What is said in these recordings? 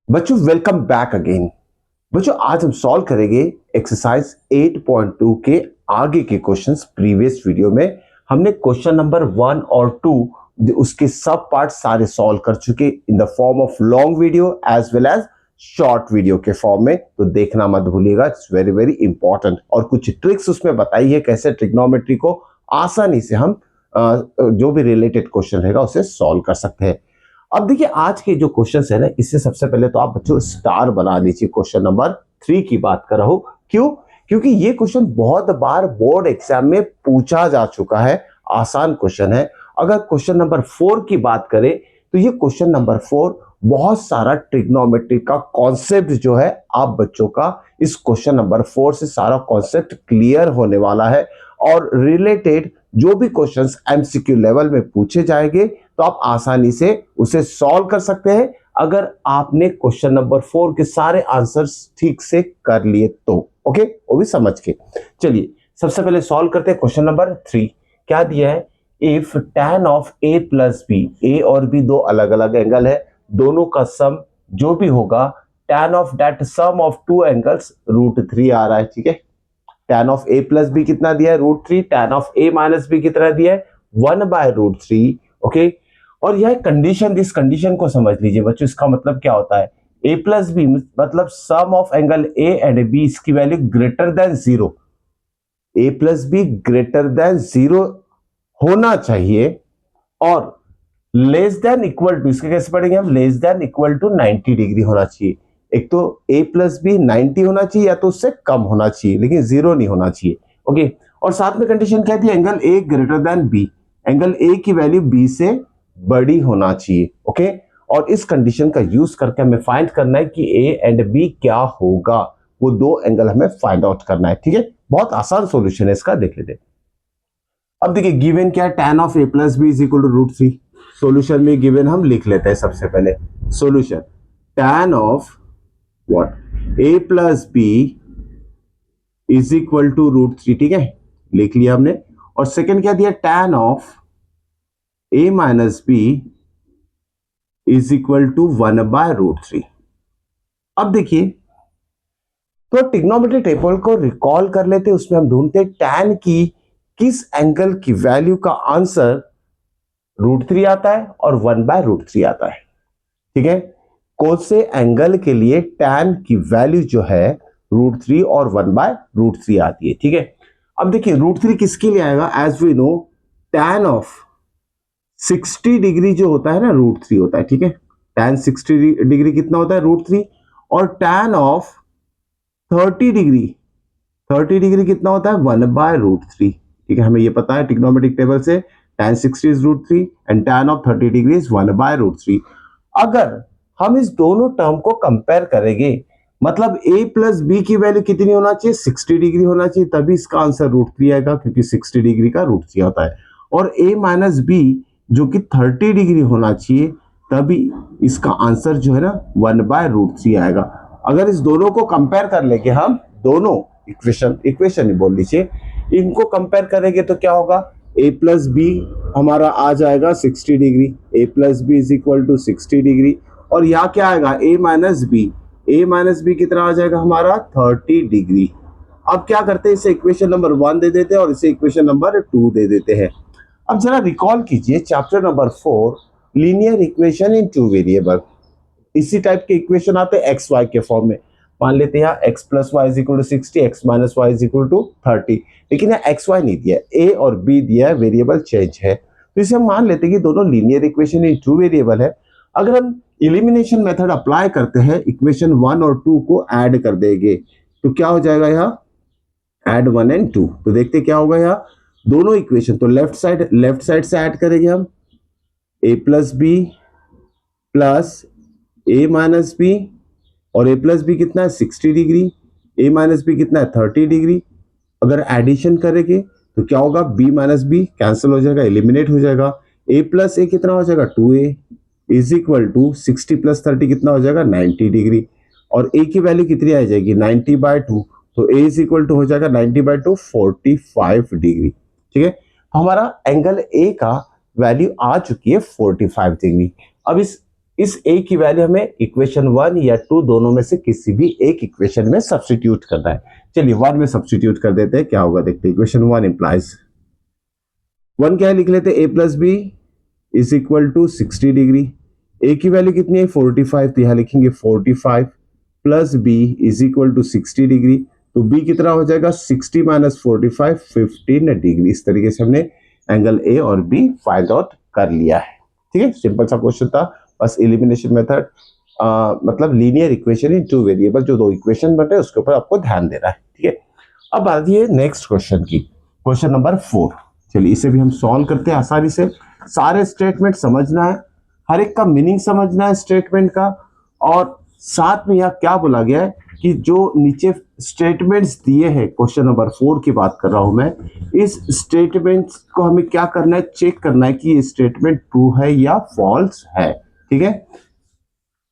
बच्चों welcome back again. बच्चों आज हम सॉल्व करेंगे एक्सरसाइज 8.2 के आगे के क्वेश्चंस। प्रीवियस वीडियो में हमने क्वेश्चन नंबर 1 और 2 उसके सब पार्ट सारे सॉल्व कर चुके in the form of long video as well as short video के फॉर्म में, तो देखना मत भूलिएगा, इट्स वेरी वेरी इंपॉर्टेंट। और कुछ ट्रिक्स उसमें बताई है कैसे ट्रिग्नोमेट्री को आसानी से हम जो भी रिलेटेड क्वेश्चन रहेगा उसे सॉल्व कर सकते हैं। अब देखिए आज के जो क्वेश्चन है ना, इससे सबसे पहले तो आप बच्चों स्टार बना लीजिए। क्वेश्चन नंबर 3 की बात कर रहा हूं, क्यों? क्योंकि ये क्वेश्चन बहुत बार बोर्ड एग्जाम में पूछा जा चुका है, आसान क्वेश्चन है। अगर क्वेश्चन नंबर 4 की बात करें तो ये क्वेश्चन नंबर 4 बहुत सारा ट्रिग्नोमेट्री का कॉन्सेप्ट जो है आप बच्चों का इस क्वेश्चन नंबर 4 से सारा कॉन्सेप्ट क्लियर होने वाला है। और रिलेटेड जो भी क्वेश्चंस एमसीक्यू लेवल में पूछे जाएंगे तो आप आसानी से उसे सॉल्व कर सकते हैं अगर आपने क्वेश्चन नंबर 4 के सारे आंसर्स ठीक से कर लिए तो। ओके, वो भी समझ के। चलिए सबसे पहले सॉल्व करते हैं क्वेश्चन नंबर 3। क्या दिया है? If tan of a plus b, a और बी दो अलग अलग एंगल है, दोनों का सम जो भी होगा tan of that sum of two angles √3 आ रहा है। ठीक है, tan of a plus B कितना दिया है? √3। tan of a minus B कितना दिया है? 1/√3। ओके, और यह कंडीशन, इस कंडीशन को समझ लीजिए बच्चों। इसका मतलब क्या होता है? a प्लस बी मतलब sum of angle a and b, इसकी value greater than 0। a plus b greater than 0 होना चाहिए और लेस देन इक्वल टू, इसके कैसे पढ़ेंगे हम? Less than equal to 90 degree होना चाहिए। एक तो a प्लस बी 90 होना चाहिए या तो उससे कम होना चाहिए, लेकिन 0 नहीं होना चाहिए। ओके, और साथ में कंडीशन क्या थी? Angle a greater than b, angle a की वैल्यू b से बड़ी होना चाहिए। ओके, और इस कंडीशन का यूज करके हमें फाइंड करना है कि a एंड b क्या होगा, वो दो एंगल हमें फाइंड आउट करना है। ठीक है, बहुत आसान सॉल्यूशन है इसका, देख लेते हैं। अब देखिए गिवन क्या है? tan of a plus B is equal to √3। Solution में गिवन हम लिख लेते हैं सबसे पहले। Solution tan of what? a plus B is equal to √3। ठीक है, लिख लिया हमने। और सेकंड क्या दिया? tan of a minus B is equal to 1/√3। अब देखिए, तो ट्रिग्नोमेट्री टेबल को रिकॉल कर लेते, उसमें हम ढूंढते tan की किस एंगल की वैल्यू का आंसर √3 आता है और 1/√3 आता है। ठीक है, कौन से एंगल के लिए tan की वैल्यू जो है √3 और 1/√3 आती है। ठीक है, अब देखिए √3 किसके लिए आएगा? As we know tan of 60 degree जो होता है ना, √3 होता है। ठीक है, tan 60 डिग्री कितना होता है? √3। और tan ऑफ 30 डिग्री, 30 डिग्री कितना होता है? 1/√3। ठीक है, हमें ये पता है ट्रिग्नोमेट्रिक टेबल से tan 60 is √3 and tan of 30 degree is 1/√3। अगर हम इस दोनों टर्म को कंपेयर करेंगे, मतलब a प्लस बी की वैल्यू कितनी होना चाहिए? 60 डिग्री होना चाहिए, तभी इसका आंसर √3 आएगा, क्योंकि 60 डिग्री का √3 होता है। और a माइनस बी जो कि 30 डिग्री होना चाहिए, तभी इसका आंसर जो है ना 1/√3 आएगा। अगर इस दोनों को कंपेयर कर लेंगे हम, दोनों इक्वेशन ही बोल लीजिए, इनको कंपेयर करेंगे तो क्या होगा? a प्लस बी हमारा आ जाएगा 60 degree, a plus B is equal to 60 degree. और यहाँ क्या आएगा? a माइनस बी कितना आ जाएगा हमारा? 30 डिग्री। अब क्या करते हैं, इसे इक्वेशन नंबर 1 दे देते हैं और इसे इक्वेशन नंबर 2 दे देते हैं। अब जरा रिकॉल कीजिए chapter number 4, linear equation in two variable. इसी टाइप के इक्वेशन आते हैं एक्स वाई के फॉर्म में। मान लेते हैं X plus Y is equal to 60, X minus Y is equal to 30, लेकिन यहाँ एक्स वाई नहीं दिया, ए और बी दिया है, वेरिएबल चेंज है। तो इसे हम मान लेते हैं कि दोनों linear equation in two variable है। अगर हम इलिमिनेशन मेथड अप्लाई करते हैं, इक्वेशन 1 और 2 को ऐड कर देंगे तो क्या हो जाएगा? यहाँ ऐड 1 एंड 2, तो देखते क्या होगा यहाँ दोनों इक्वेशन। तो लेफ्ट साइड से ऐड करेंगे हम a plus B plus a minus B, और a प्लस बी कितना है? 60 डिग्री, a माइनस बी कितना है? 30 डिग्री। अगर एडिशन करेंगे तो क्या होगा? b माइनस बी कैंसिल हो जाएगा, एलिमिनेट हो जाएगा। a प्लस a कितना हो जाएगा? 2a is equal to 60 plus 30 कितना हो जाएगा? 90 डिग्री। और a की वैल्यू कितनी आ जाएगी? 90/2, तो a इज इक्वल टू हो जाएगा 90/2 45 डिग्री। ठीक है, हमारा एंगल a का वैल्यू आ चुकी है 45 डिग्री। अब इस इस a की वैल्यू हमें इक्वेशन 1 या 2 दोनों में से किसी भी एक इक्वेशन में सब्स्टिट्यूट करना है। चलिए 1 में सब्स्टिट्यूट कर देते हैं, क्या होगा देखते हैं। इक्वेशन 1 इंप्लाइज 1 क्या है लिख लेते हैं, a plus B is equal to 60 degree. a की वैल्यू कितनी है 45, तो यहां लिखेंगे 45 plus B is equal to 60 degree. तो b कितना हो जाएगा 60 माइनस 45 15 डिग्री। इस तरीके से हमने एंगल a और b फाइंड आउट कर लिया है। ठीक है, सिंपल सा क्वेश्चन था, बस एलिमिनेशन मेथड मतलब linear equation in two variable, जो दो इक्वेशन बन रहे हैं उसके ऊपर आपको ध्यान देना है। ठीक है, अब आती है नेक्स्ट क्वेश्चन की, क्वेश्चन नंबर 4। चलिए इसे भी हम सॉल्व करते हैं आसानी से। सारे स्टेटमेंट समझना है, हर एक का मीनिंग समझना है स्टेटमेंट का, और साथ में यहाँ क्या बोला गया है कि जो नीचे स्टेटमेंट्स दिए हैं, क्वेश्चन नंबर 4 की बात कर रहा हूं मैं, इस स्टेटमेंट्स को हमें क्या करना है, चेक करना है कि ये स्टेटमेंट ट्रू है या फॉल्स है। ठीक है,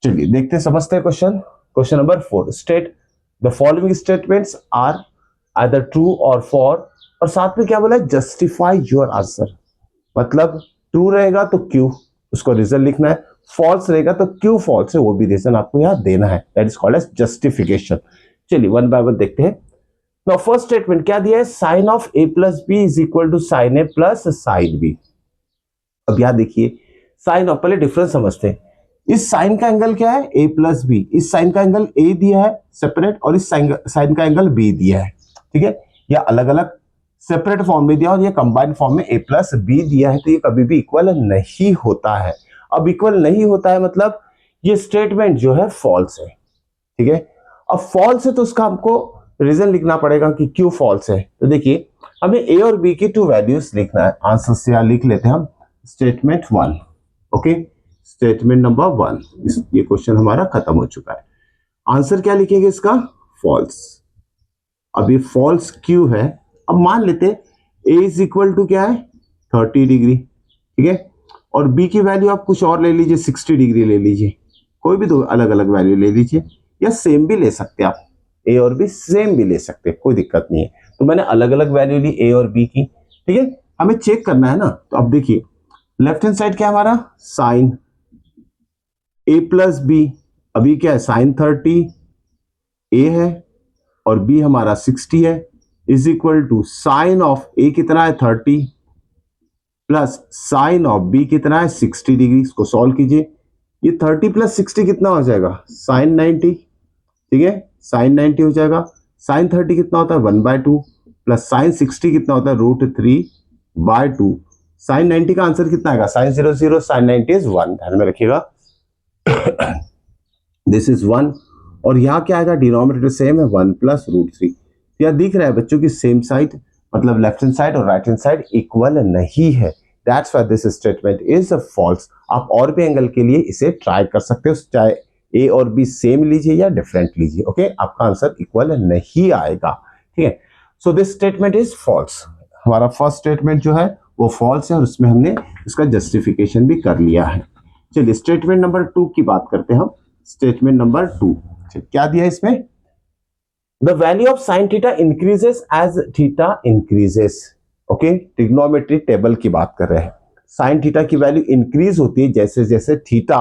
चलिए देखते हैं, समझते हैं question. Question number 4, state the following statements are either true और फॉल्स, और साथ में क्या बोला है, जस्टिफाई योर आंसर। मतलब ट्रू रहेगा तो क्यों, उसको रीजन लिखना है, फॉल्स रहेगा तो क्यों फॉल्स है वो भी रीजन आपको यहाँ देना है। That is called as justification. चलिए वन बाय वन देखते हैं। नाउ फर्स्ट स्टेटमेंट क्या दिया है, sine of a plus B is equal to sine A plus sine B. अब यहां देखिए साइन ऑफ, पहले डिफरेंस समझते हैं। इस साइन का एंगल क्या है a प्लस बी, इस साइन का एंगल a दिया है सेपरेट, और इस साइन का एंगल b दिया है। ठीक है, या अलग अलग सेपरेट फॉर्म में दिया और ये कंबाइंड फॉर्म में a प्लस बी दिया है, तो ये कभी भी इक्वल नहीं होता है। अब इक्वल नहीं होता है मतलब ये स्टेटमेंट जो है फॉल्स है। ठीक है, अब फॉल्स है तो उसका हमको रीजन लिखना पड़ेगा कि क्यों फॉल्स है। तो देखिए हमें a और b की 2 वैल्यूज लिखना है। आंसर से यहां लिख लेते हैं हम स्टेटमेंट 1। ओके, स्टेटमेंट नंबर 1, ये क्वेश्चन हमारा खत्म हो चुका है। आंसर क्या लिखेंगे इसका, फॉल्स। अब ये फॉल्स क्यों है, अब मान लेते a इज इक्वल टू क्या है 30 डिग्री। ठीक है, और b की वैल्यू आप कुछ और ले लीजिए, 60 डिग्री ले लीजिए, कोई भी दो अलग अलग वैल्यू ले लीजिए, या सेम भी ले सकते हैं आप, a और b सेम भी ले सकते हैं, कोई दिक्कत नहीं है। तो मैंने अलग अलग वैल्यू ली a और b की। ठीक है, हमें चेक करना है ना, तो अब देखिए लेफ्ट हैंड साइड क्या हमारा साइन a प्लस बी, अभी क्या है साइन 30 a है और b हमारा 60 है, is equal to sine of a कितना है 30 प्लस साइन ऑफ b कितना है 60 डिग्री। इसको सॉल्व कीजिए, ये 30 प्लस 60 कितना हो जाएगा साइन 90। ठीक है, साइन 90 हो जाएगा। साइन 30 कितना होता है 1/2 प्लस साइन 60 कितना होता है √3/2। साइन 90 का आंसर कितना आएगा, साइन 0 0, साइन 90 इज 1, ध्यान में रखिएगा। दिस इज 1, और यहाँ क्या आएगा, डिनोमिनेटर सेम है 1 प्लस √3। यह दिख रहा है बच्चों की सेम साइड, मतलब लेफ्ट हैंड साइड और राइट हैंड साइड इक्वल नहीं है। That's why this statement is false. आप और भी एंगल के लिए इसे ट्राई कर सकते हो, चाहे ए और बी सेम लीजिए या डिफरेंट लीजिए। ओके, आपका आंसर इक्वल नहीं आएगा। ठीक है, so this statement is false. हमारा फर्स्ट स्टेटमेंट जो है वो फॉल्स है, और उसमें हमने इसका जस्टिफिकेशन भी कर लिया है। चलिए स्टेटमेंट नंबर 2 की बात करते हैं हम। स्टेटमेंट नंबर 2 क्या दिया है इसमें, the value of sine theta increases as theta increases. Okay, trigonometry table की बात कर रहे हैं। साइन थीटा की वैल्यू इंक्रीज होती है जैसे जैसे थीटा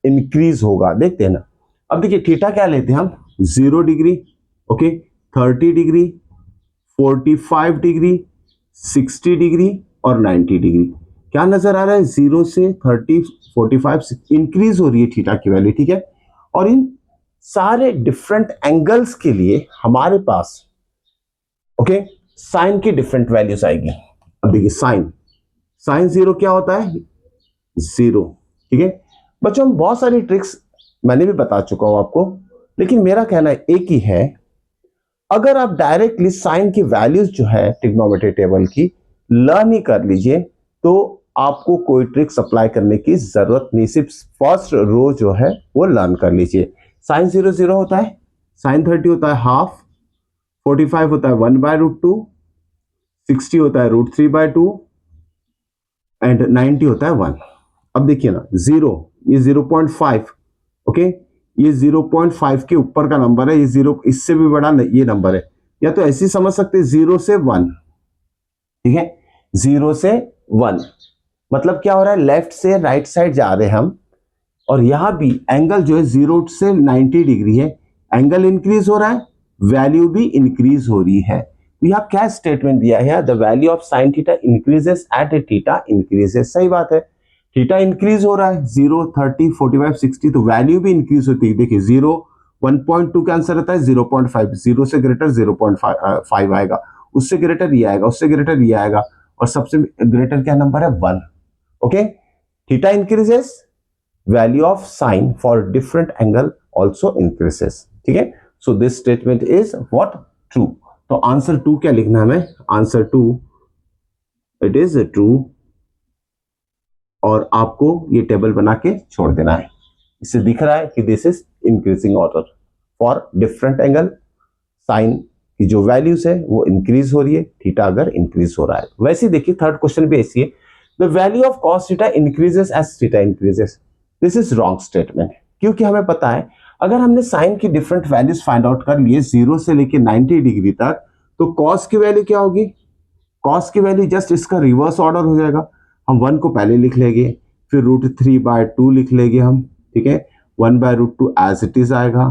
इंक्रीज होगा, देखते हैं ना। अब देखिए थीटा क्या लेते हैं हम 0 degree, okay 30 degree, 45 degree, 60 degree और 90 डिग्री। क्या नजर आ रहा है, 0 से 30 45 इंक्रीज हो रही है थीटा की वैल्यू। ठीक है, और इन सारे डिफरेंट एंगल्स के लिए हमारे पास ओके साइन की डिफरेंट वैल्यूज आएगी। अब देखिए साइन साइन 0 क्या होता है 0। ठीक है बच्चों, हम बहुत सारी ट्रिक्स मैंने भी बता चुका हूं आपको, लेकिन मेरा कहना एक ही है, अगर आप डायरेक्टली साइन की वैल्यूज जो है ट्रिग्नोमेट्री टेबल की लर्न ही कर लीजिए तो आपको कोई ट्रिक्स अप्लाई करने की जरूरत नहीं, सिर्फ फर्स्ट रो जो है वो लर्न कर लीजिए। साइन 0 0 होता है, साइन 30 होता है हाफ, 45 होता है 1/√2, 60 होता है √3/2 एंड 90 होता है 1। अब देखिए ना 0, ये 0.5, ओके ये 0.5 के ऊपर का नंबर है, ये 0 इससे भी बड़ा ये नंबर है, या तो ऐसे समझ सकते हैं 0 से 1। ठीक है, 0 से 1 मतलब क्या हो रहा है, लेफ्ट से राइट साइड जा रहे हैं हम, और यहां भी एंगल जो है 0 से 90 डिग्री है, एंगल इंक्रीज हो रहा है, वैल्यू भी इंक्रीज हो रही है। तो यहाँ क्या स्टेटमेंट दिया है, the value of sine theta increases eight A theta increases. सही बात है, थीटा इंक्रीज हो रहा है 0, 30, 45, 60, तो वैल्यू भी इंक्रीज होती है। देखिए 0 1.2 का आंसर रहता है 0.5, 0 से ग्रेटर 0.5 आएगा, उससे ग्रेटर ये आएगा, उससे ग्रेटर ये आएगा, और सबसे ग्रेटर क्या नंबर है 1। Okay, theta increases, value of sign for different angle also increases. ठीक है, so this statement is what, true. तो आंसर 2 क्या लिखना है हमें, आंसर 2 इट इज ट्रू, और आपको ये टेबल बना के छोड़ देना है। इससे दिख रहा है कि this is increasing order for different angle, sine की जो वैल्यूज है वो इंक्रीज हो रही है, थीटा अगर इंक्रीज हो रहा है। वैसे देखिए थर्ड क्वेश्चन भी ऐसी है, the value of cos theta increases as theta increases. This is wrong statement, क्योंकि हमें पता है अगर हमने साइन की डिफरेंट वैल्यूज फाइंड आउट कर लिए 0 से लेके 90 डिग्री तक, तो कॉस की वैल्यू क्या होगी, कॉस की वैल्यू जस्ट इसका रिवर्स ऑर्डर हो जाएगा। हम 1 को पहले लिख लेंगे, फिर √3/2 लिख लेंगे हम, ठीक है, 1/√2 एज इट इज आएगा,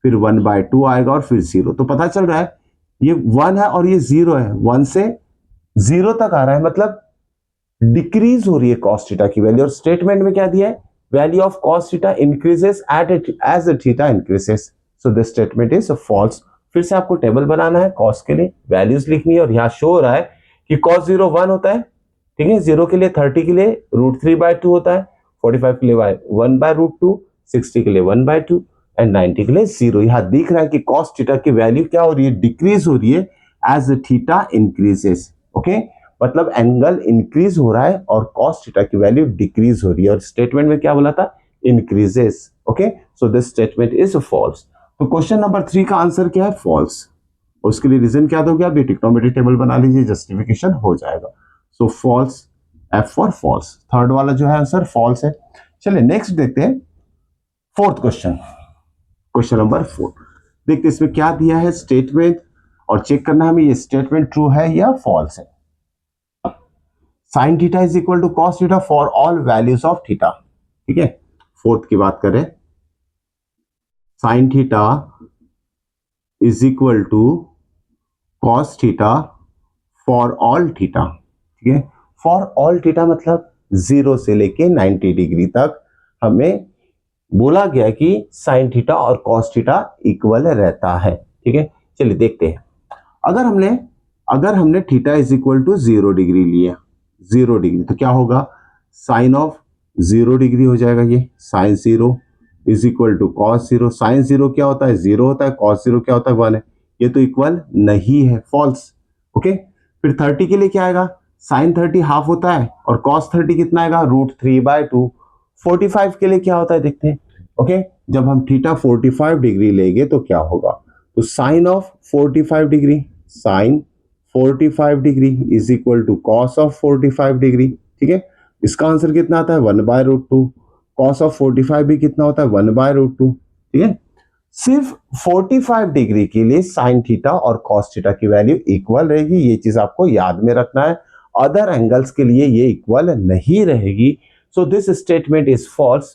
फिर 1/2 आएगा, और फिर 0। तो पता चल रहा है ये 1 है और ये 0 है, 1 से 0 तक आ रहा है, मतलब डिक्रीज हो रही है कॉस थीटा की वैल्यू। और स्टेटमेंट में क्या दिया है, value of cos theta increases as theta increases, so this statement is false. फिर से आपको टेबल बनाना है, कॉस के लिए वैल्यूज लिखनी है, और यहां शो हो रहा है कि cos 0 1 होता है, ठीक है, 0 के लिए 30 के लिए √3/2 होता है, 45 के लिए 1/√2, 60 के लिए 1/2, एंड 90 के लिए 0। यहां दिख रहा है कि cos थीटा की वैल्यू क्या हो रही है, डिक्रीज हो रही है एज थीटा इंक्रीजेस। ओके, मतलब एंगल इंक्रीज हो रहा है और cos थीटा की वैल्यू डिक्रीज हो रही है, और स्टेटमेंट में क्या बोला था, increases. Okay, so this statement is false. तो क्वेश्चन नंबर 3 का आंसर क्या है, फॉल्स। उसके लिए रीजन क्या दोगे आप, ये ट्रिग्नोमेट्री टेबल बना लीजिए, जस्टिफिकेशन हो जाएगा। So false, f for false, third वाला जो है आंसर फॉल्स है। चलिए नेक्स्ट देखते हैं फोर्थ क्वेश्चन, क्वेश्चन नंबर 4। देखते हैं इसमें क्या दिया है स्टेटमेंट, और चेक करना है हमें ये स्टेटमेंट ट्रू है या फॉल्स है। Sine theta is equal to cos theta for all values of theta. ठीक है, फोर्थ की बात करें, sine theta is equal to cos theta for all theta. ठीक है, फॉर ऑल थीटा मतलब 0 से लेके 90 डिग्री तक हमें बोला गया कि साइन थीटा और कॉस थीटा इक्वल रहता है। ठीक है, चलिए देखते हैं। अगर हमने theta is equal to 0 degree लिया, 0 डिग्री, तो क्या होगा, साइन ऑफ 0 डिग्री हो जाएगा, ये sine 0 is equal to cos 0। Sine 0 क्या होता है, 0 होता है, कॉस 0 क्या होता है, 1 है, ये तो इक्वल नहीं है, फॉल्स। ओके, फिर 30 के लिए क्या आएगा, साइन 30 हाफ होता है, और कॉस 30 कितना आएगा, √3/2। 45 के लिए क्या होता है देखते हैं। ओके, जब हम थीटा 45 डिग्री लेंगे तो क्या होगा, तो sine of 45 degree, sine 45 degree is equal to cos of 45 degree. ठीक है, इसका आंसर कितना आता है, 1/√2। कॉस ऑफ 45 भी कितना होता है, 1/√2। ठीक है, सिर्फ 45 डिग्री के लिए साइन थीटा और कॉस थीटा की वैल्यू इक्वल रहेगी, ये चीज आपको याद में रखना है। अदर एंगल्स के लिए ये इक्वल नहीं रहेगी। So this statement is false,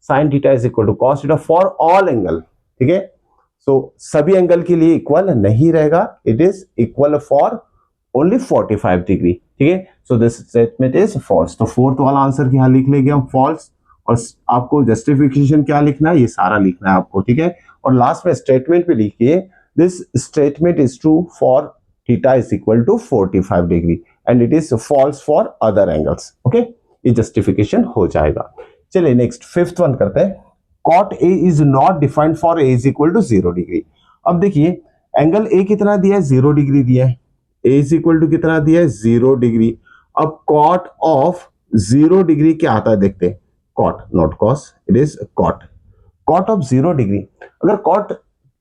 sine theta is equal to cos theta for all angle. ठीक है, सो सभी एंगल के लिए इक्वल नहीं रहेगा, it is equal for only 45 degree. ठीक है, so this statement is false. तो फोर्थ वाला आंसर यहां लिख लेंगे हम फॉल्स, और आपको जस्टिफिकेशन क्या लिखना है, ये सारा लिखना है आपको। ठीक है, और लास्ट में स्टेटमेंट पे लिखिए, this statement is true for theta is equal to 45 degree and it is false for other angles. Okay, ये जस्टिफिकेशन हो जाएगा। चलिए नेक्स्ट फिफ्थ वन करते हैं, cot A is not defined for A is equal to 0 degree. अब देखिए angle A कितना दिया है, 0 डिग्री दिया है, ए इज इक्वल टू कितना दिया है, 0 डिग्री। अब कॉट ऑफ 0 डिग्री क्या आता है देखते हैं, cot not cos, it is cot, cot of 0 degree. अगर कॉट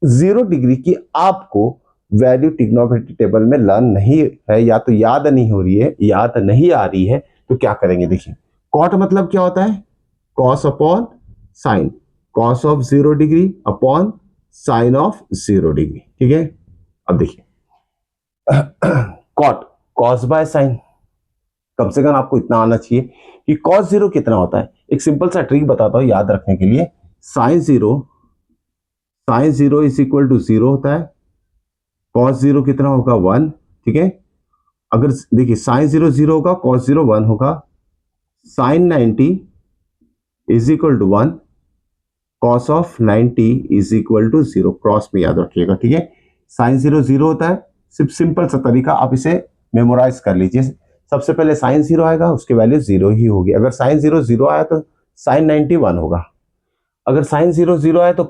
0 डिग्री की आपको वैल्यू ट्रिग्नोमेट्री टेबल में लर्न नहीं है, या तो याद नहीं हो रही है, याद नहीं आ रही है, तो क्या करेंगे देखिए, कॉट मतलब क्या होता है, cos upon sine, cos of 0 degree upon sine of 0 degree. ठीक है, अब देखिए कॉट, कॉस बाय साइन, कम से कम आपको इतना आना चाहिए कि कॉस 0 कितना होता है, एक सिंपल सा ट्रिक बताता हूँ याद रखने के लिए। Sine zero is equal to 0 होता है, कॉस जीरो कितना होगा 1, ठीक है। अगर देखिए साइन जीरो 0 होगा, कॉस जीरो 1 होगा, sine 90 is equal to 1, cos of 90 is equal to 0, cross में याद रखिएगा, ठीक है। साइन जीरो 0 होता है, सिर्फ सिंपल सा तरीका, आप इसे मेमोराइज कर लीजिए। सबसे पहले साइन 0 आएगा, उसकी वैल्यू 0 ही होगी। अगर साइन 0 0 आया तो साइन 90 1 होगा। अगर साइन 0 0 आया तो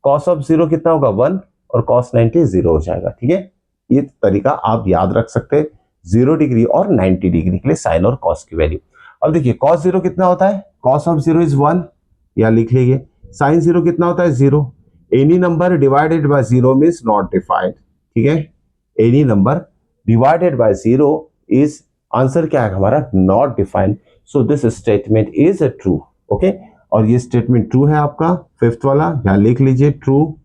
कॉस ऑफ 0 कितना होगा 1, और कॉस 90 0 हो जाएगा, ठीक है। ये तरीका आप याद रख सकते हैं 0 डिग्री और 90 डिग्री के लिए साइन और कॉस की वैल्यू। अब देखिए कॉस 0 कितना होता है, कॉस ऑफ 0 इज 1, या लिख लीजिए। साइन 0 कितना होता है 0। Any number divided by 0 means not defined, ठीक है। Any number divided by 0 is, answer क्या है हमारा, not defined. So this statement is true, okay. और ये स्टेटमेंट ट्रू है आपका, फिफ्थ वाला, यहां लिख लीजिए ट्रू।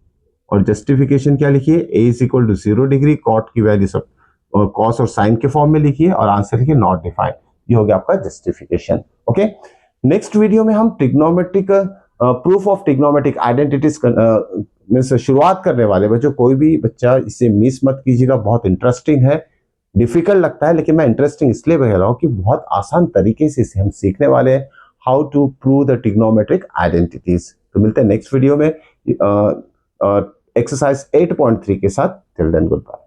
और जस्टिफिकेशन क्या लिखिए, a is equal to 0 degree, cot की वैल्यू सब और कॉस और साइन के फॉर्म में लिखिए, और आंसर लिखिए नॉट डिफाइंड। ये हो गया आपका जस्टिफिकेशन, ओके। नेक्स्ट वीडियो में हम trigonometric proof of trigonometric identities में से शुरुआत करने वाले। बच्चों कोई भी बच्चा इसे मिस मत कीजिएगा, बहुत इंटरेस्टिंग है। डिफिकल्ट लगता है लेकिन मैं इंटरेस्टिंग इसलिए कह रहा हूं कि बहुत आसान तरीके से इसे हम सीखने वाले हैं, how to prove the trigonometric identities. तो मिलते हैं नेक्स्ट वीडियो में एक्सरसाइज 8.3 के साथ। Till then good bye.